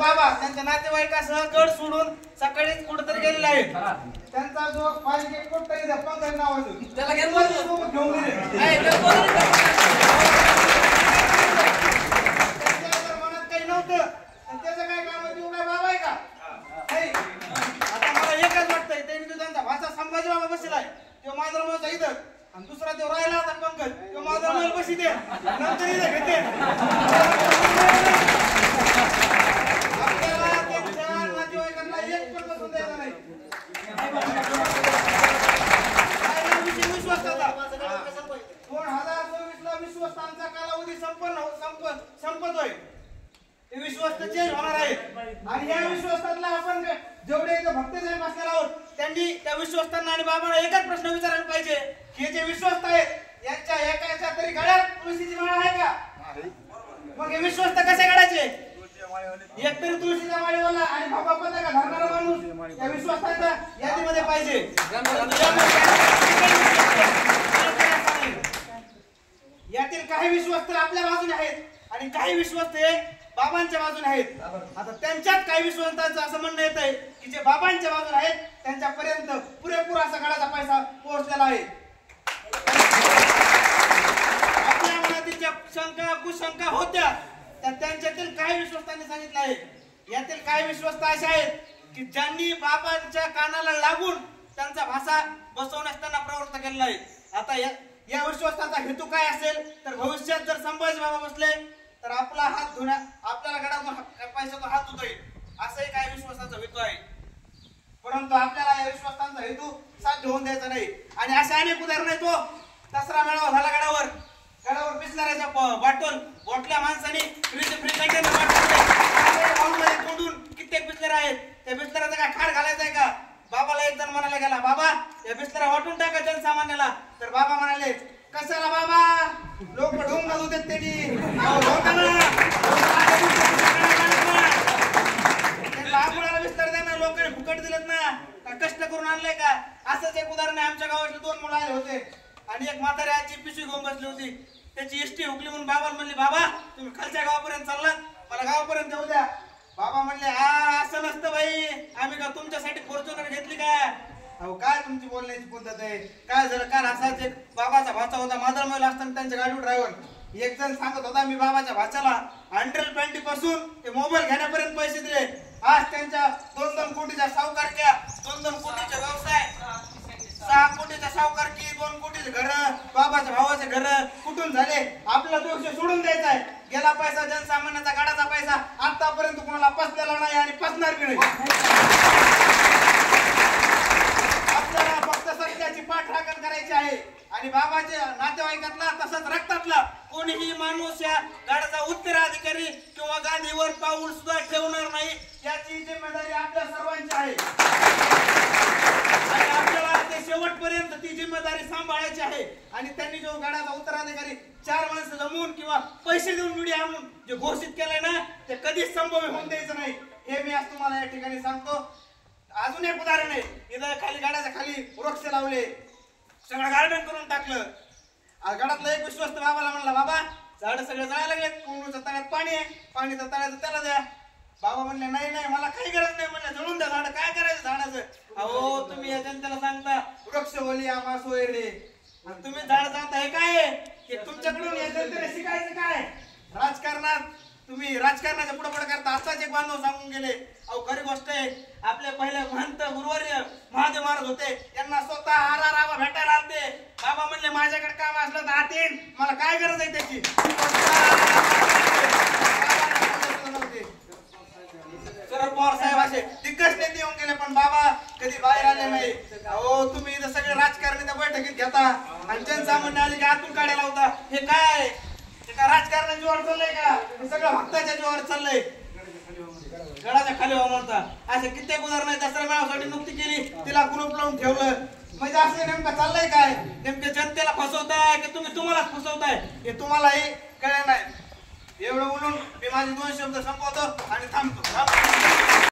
बाबा त्यांच्या नातेवाईकासह गड सोडून सकाळीच कुठेतरी गेलेले आहेत. त्यांचा जो पाहिजे कोणतरी पंकज नावाचं त्याला घेऊन गेले. त्यांच्या मनात काही नव्हतं त्याचं काय काम आहे. काय बाबा आहे का? आता मला एकच वाटतंय त्यांनी त्यांचा भाषा संभाजी बाबा बसलाय तो माझा माझा इथं आणि दुसरा तो राहिला आता पंकज तो माझा मोबाईल बशी दे नंतर इथं घेते. आपल्याला त्यांच्या नातेवाईकांना एक पण बसून द्यायचं नाही. विश्वास होता 2024 ला विश्वासांचा कालावधी संपतोय. ते विश्वास चेंज होणार आहे आणि या विश्वासातला आपण जेवढे भक्त साहेब असणार आहोत त्यांनी त्या विश्वासांना आणि बाबांना एकच प्रश्न विचारायला पाहिजे की हे जे विश्वास आहेत यांच्या एकाच्या तरी गळ्यात तुळशीची माळ आहे का? मग हे विश्वास कसे काढायचे? एकतरी तुळशीच्या माळेवाला आणि बाबा पताका धरणारा माणूस या विश्वासाच्या यादीमध्ये पाहिजे. यातील काही विश्वास तर आपल्या बाजूने आहेत आणि काही विश्वास ते बाबांच्या बाजूने आहेत. आता त्यांच्यात काही विश्वासांचं असं म्हणणं येत आहे की जे बाबांच्या बाजूने आहेत त्यांच्यापर्यंत पुरेपूर असा गडाचा पैसा पोहोचलेला आहे. आपल्या मनातील ज्या शंका कुशंका होत्या त्या त्यांच्यातील काही विश्वासांनी सांगितलं आहे. यातील काही विश्वास असे आहेत की ज्यांनी बाबांच्या कानाला लागून त्यांचा भाषा बसवण्यास त्यांना प्रवृत्त केलेला आहे. आता या विश्वासाचा हेतू काय असेल तर भविष्यात जर संभाजी बाबा बसले तर आपला हात धुण्या आपल्याला गडातून पैशाचा हात धुता येईल असंही काही विश्वासाचा हेतू आहे. परंतु आपल्याला या विश्वासांचा हेतू साध्य होऊन द्यायचा नाही. आणि अशा अनेक उदाहरण आहेत. तो दसरा मेळावा झाला गडावर बिस्लऱ्याच्या बॉटल्या माणसाने फ्री कंटेनर तोडून कित्येक बिस्लर आहेत. त्या बिस्लराचा काय खाड घालायचा आहे का? बाबाला एक जण म्हणायला गेला बाबा या बिस्लरा वाटून टाका जनसामान्याला. तर बाबा म्हणाले कशाला बाबा लोक ढोंग घालू देत त्यांनी आपल्याला बिस्तर द्या लोकांनी फुकट दिलेत ना कष्ट करून आणलंय का? असंच एक उदाहरण आहे. आमच्या गावातले 2 मुलं आले होते आणि एक म्हातारी आजी पिशवी घेऊन बसली होती. त्याची एसटी हुकली म्हणून बाबाला म्हणली बाबा तुम्ही खालच्या गावापर्यंत चाललात मला गावापर्यंत येऊ द्या. बाबा म्हणले हा असं नसतं बाई आम्ही का तुमच्यासाठी फॉर्च्युनर घेतली काय? अहो काय तुमची बोलण्याची पद्धत आहे? काय झालं काल असाच एक बाबाचा भाचा होता मादळमोल असताना त्यांच्या गाडीवर ड्रायव्हर एक जण सांगत होता मी बाबाच्या भाच्याला अंडर पॅन्टी पासून ते मोबाईल घेण्यापर्यंत पैसे दिले. आज त्यांच्या 2-2 कोटीच्या सावकारक्या 2-2 कोटीचे व्यवसाय 6 कोटीच्या सावकारकी 2 कोटीचे घर बाबाच्या भावाचे घर कुठून झाले? आपला दोष सोडून द्यायचा आहे. गेला पैसा जनसामान्याचा गडाचा पैसा आतापर्यंत कोणाला पसलेला नाही आणि पसणार बी नाही. आपल्याला फक्त सत्याची पाठराखण करायची आहे आणि बाबाच्या नातेवाईकातला तसंच रक्तातला कोणीही माणूस या गडाचा उत्तराधिकारी किंवा गादीवर पाऊल सुद्धा ठेवणार नाही याची जिम्मेदारी आपल्या सर्वांची आहे. आणि आपल्याला ते शेवटपर्यंत ती जिम्मेदारी सांभाळायची आहे. आणि त्यांनी जो गडाचा उत्तराधिकारी 4 माणसं जमवून किंवा पैसे देऊन मिडी आणून जे घोषित केलंय ना ते कधीच संभव होऊन द्यायचं नाही हे मी आज तुम्हाला या ठिकाणी सांगतो. अजून एक उदाहरण आहे. इथं खाली गडाच्या खाली वृक्ष लावले सगळं गार्डन करून टाकलं. गडातला एक विश्वस्त बाबाला म्हणला बाबा झाड सगळे जायला लागलेत कोंडूच्या तळ्यात पाणी आहे पाणी तर तळ्याचं त्याला द्या. बाबा म्हणले नाही मला काही गरज नाही म्हणले जळून द्या झाड काय करायचं झाडाचं? अहो तुम्ही या जनतेला सांगता वृक्ष बोली आम्हा सोयरे आणि तुम्ही झाड जाणता हे काय हे तुमच्याकडून या जनतेला शिकायचं काय? राजकारणात तुम्ही राजकारणाच्या पुढे करता. आताच एक बांधव सांगून गेले. अहो खरी गोष्ट आहे आपले पहिले महंत गुरुवर्य महादेव महाराज होते त्यांना स्वतः आरारावा भेटायला आलते. बाबा म्हणले माझ्याकडे काम असलं तर आत येईन मला काय गरज आहे त्याची? शरद पवार साहेब असे दिग्गज नेते येऊन गेले पण बाबा कधी बाहेर आले नाही. अहो तुम्ही इथं सगळे राजकारणी त्या बैठकीत घेता आणि जनसामान्य आले की आतून काढायला होता. हे काय हे का राजकारणाच्या जीवावर चाललंय का? हे सगळं भक्ताच्या जीवावर चाललंय. गडाच्या खाली म्हणता असे कित्येक उदाहरण आहे. दसरा मेळाव्यासाठी नुकती केली तिला कुलूप लावून ठेवलं. म्हणजे असं नेमकं चाललंय काय? नेमके जनतेला फसवताय की तुम्ही तुम्हालाच फसवताय हे तुम्हालाही कळलं नाही. एवढं बोलून मी माझे 2 शब्द संपवतो आणि थांबतो.